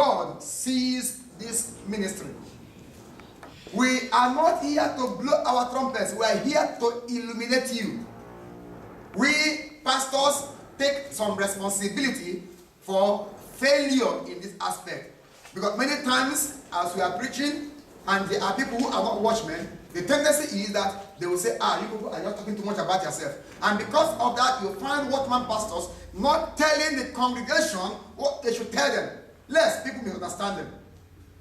God sees this ministry. We are not here to blow our trumpets. We are here to illuminate you. We pastors take some responsibility for failure in this aspect. Because many times as we are preaching and there are people who are not watchmen, the tendency is that they will say, you people are just talking too much about yourself. And because of that, you find watchman pastors not telling the congregation what they should tell them, lest people may understand them.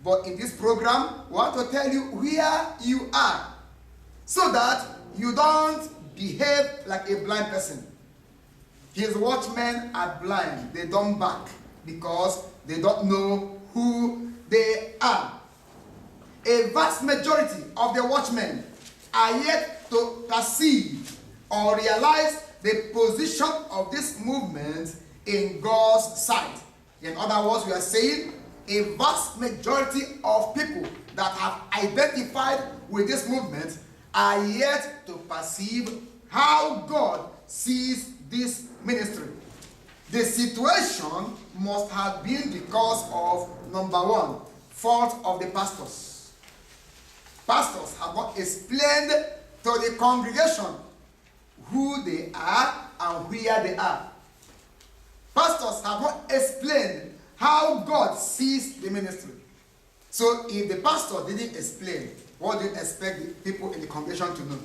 But in this program, we want to tell you where you are, so that you don't behave like a blind person. His watchmen are blind. They don't bark because they don't know who they are. A vast majority of the watchmen are yet to perceive or realize the position of this movement in God's sight. In other words, we are saying a vast majority of people that have identified with this movement are yet to perceive how God sees this ministry. The situation must have been because of, number one, fault of the pastors. Pastors have not explained to the congregation who they are and where they are. Pastors have not explained how God sees the ministry. So if the pastor didn't explain, what do you expect the people in the congregation to know?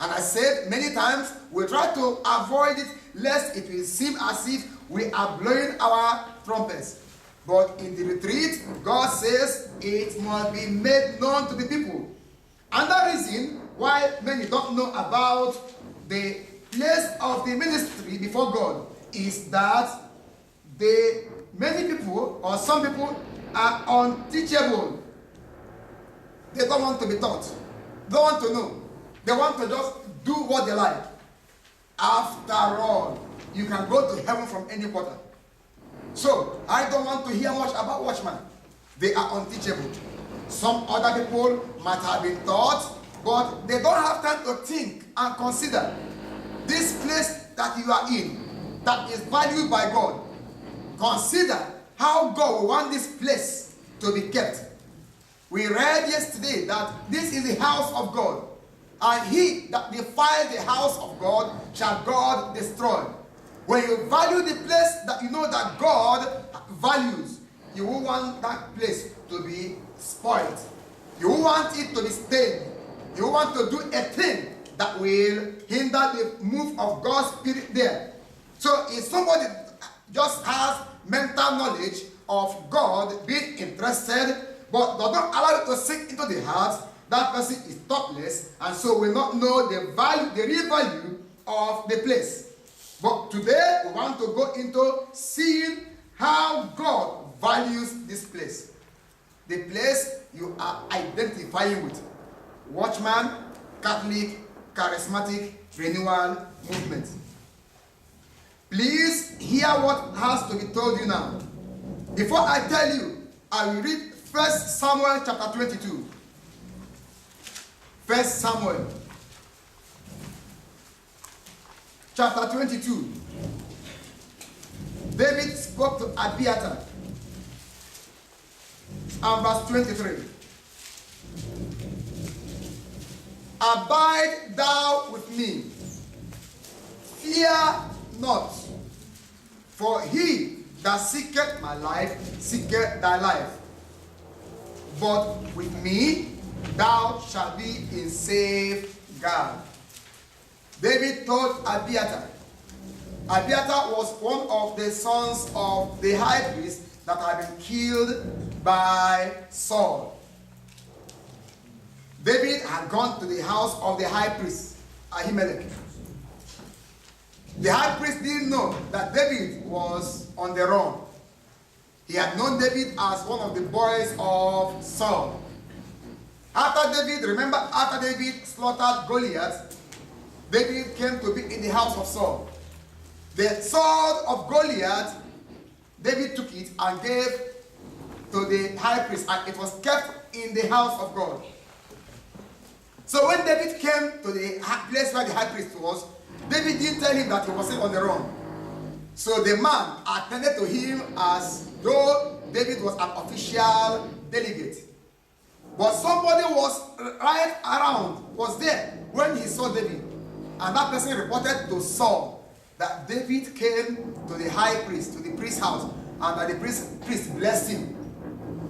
And I said many times, we try to avoid it lest it will seem as if we are blowing our trumpets. But in the retreat, God says it must be made known to the people. And the reason why many don't know about the place of the ministry before God is that many people or some people are unteachable. They don't want to be taught. They don't want to know. They want to just do what they like. After all, you can go to heaven from any quarter. So, I don't want to hear much about watchmen. They are unteachable. Some other people might have been taught, but they don't have time to think and consider this place that you are in, that is valued by God. Consider how God will want this place to be kept. We read yesterday that this is the house of God, and he that defiles the house of God shall God destroy. When you value the place that you know that God values, you won't want that place to be spoiled. You won't want it to be stained. You want to do a thing that will hinder the move of God's Spirit there. So if somebody just has mental knowledge of God being interested, but does not allow it to sink into the heart, that person is thoughtless, and so will not know the value, the real value of the place. But today we want to go into seeing how God values this place. The place you are identifying with. Watchman, Catholic, Charismatic, Renewal Movement. Please hear what has to be told you now. Before I tell you, I will read 1 Samuel chapter 22. 1 Samuel chapter 22. David spoke to Abiathar. And verse 23. Abide thou with me. Fear not. For he that seeketh my life seeketh thy life. But with me thou shalt be in safe guard. David told Abiathar. Abiathar was one of the sons of the high priest that had been killed by Saul. David had gone to the house of the high priest, Ahimelech. The high priest didn't know that David was on the run. He had known David as one of the boys of Saul. After David slaughtered Goliath, David came to be in the house of Saul. The sword of Goliath, David took it and gave to the high priest, and it was kept in the house of God. So when David came to the place where the high priest was, David didn't tell him that he was on the run. So the man attended to him as though David was an official delegate. But somebody was right around, was there when he saw David. And that person reported to Saul that David came to the high priest, to the priest's house, and that the priest blessed him.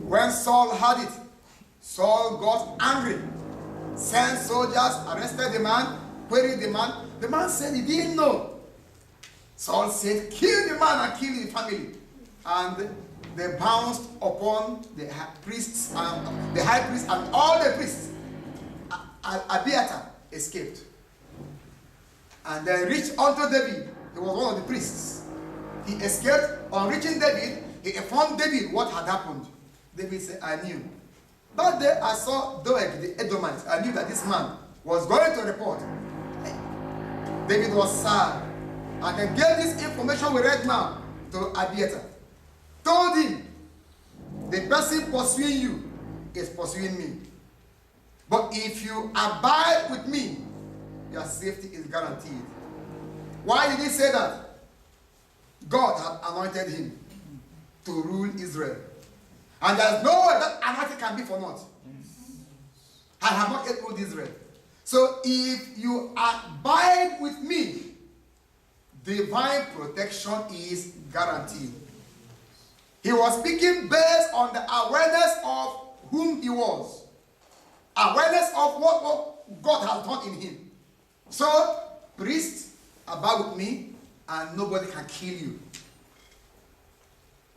When Saul heard it, Saul got angry, sent soldiers, arrested the man, queried the man. The man said he didn't know. Saul said, kill the man and kill the family. And they bounced upon the high priest and all the priests. Abiathar escaped. And they reached unto David. He was one of the priests. He escaped. On reaching David, he informed David what had happened. David said, I knew. That day I saw Doeg the Edomite. I knew that this man was going to report. David was sad. And then gave this information we read now to Abiathar. Told him, the person pursuing you is pursuing me. But if you abide with me, your safety is guaranteed. Why did he say that? God had anointed him to rule Israel. And there's no way that anointing can be for naught. I have not yet ruled Israel. So if you abide with me, divine protection is guaranteed. He was speaking based on the awareness of whom he was. Awareness of what God has done in him. So, priest, abide with me, and nobody can kill you.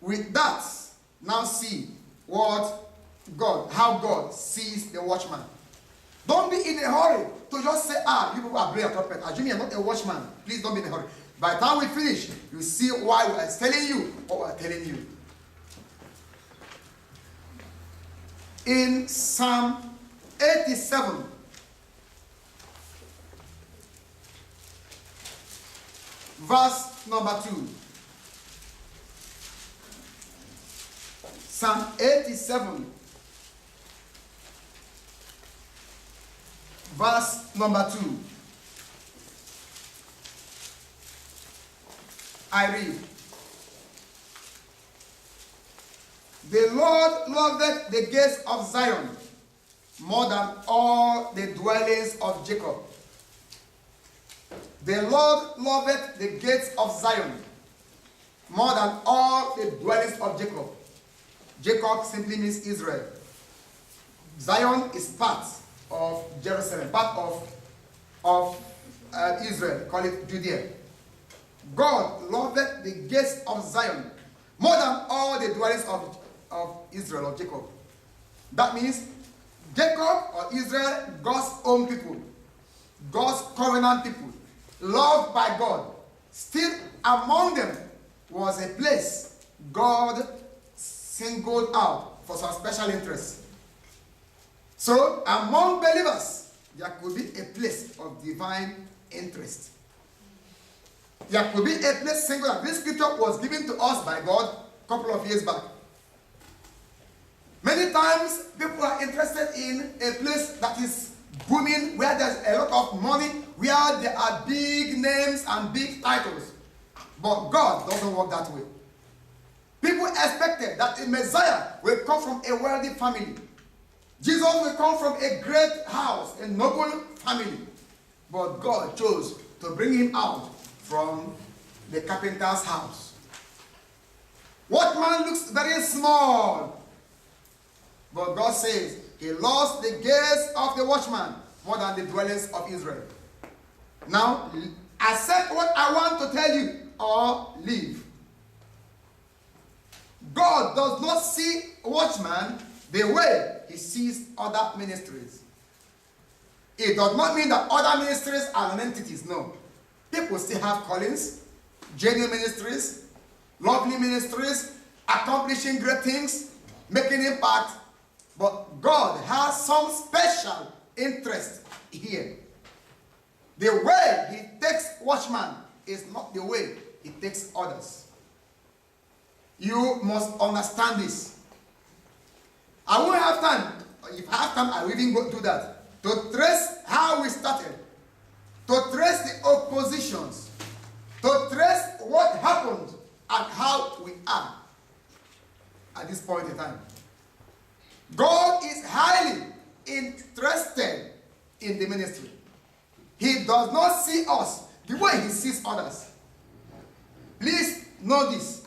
With that, now see how God sees the watchman. Don't be in a hurry to just say, you people are blowing a trumpet. Assume you're not a watchman. Please don't be in a hurry. By the time we finish, you see why we are telling you what we are telling you. In Psalm 87, verse number 2. Psalm 87, verse number 2. I read. The Lord loveth the gates of Zion more than all the dwellings of Jacob. The Lord loveth the gates of Zion more than all the dwellings of Jacob. Jacob simply means Israel. Zion is part of Jerusalem, part of Israel. Call it Judea. God loveth the gates of Zion more than all the dwellings of Israel, or Jacob. That means Jacob or Israel, God's own people, God's covenant people, loved by God. Still among them was a place God singled out for some special interest. So among believers, there could be a place of divine interest. There could be a place singular. This scripture was given to us by God a couple of years back. Many times, people are interested in a place that is booming, where there's a lot of money, where there are big names and big titles. But God doesn't work that way. People expected that the Messiah will come from a wealthy family. Jesus will come from a great house, a noble family. But God chose to bring him out from the carpenter's house. Watchman looks very small. But God says he lost the gates of the watchman more than the dwellings of Israel. Now, accept what I want to tell you or leave. God does not see watchman the way he sees other ministries. It does not mean that other ministries are non-entities. No. People still have callings, genuine ministries, lovely ministries, accomplishing great things, making impact. But God has some special interest here. The way he takes watchman is not the way he takes others. You must understand this. I won't have time. If I have time, I will even go do that. To trace how we started. To trace the oppositions. To trace what happened and how we are. at this point in time. God is highly interested in the ministry. He does not see us the way he sees others. Please know this.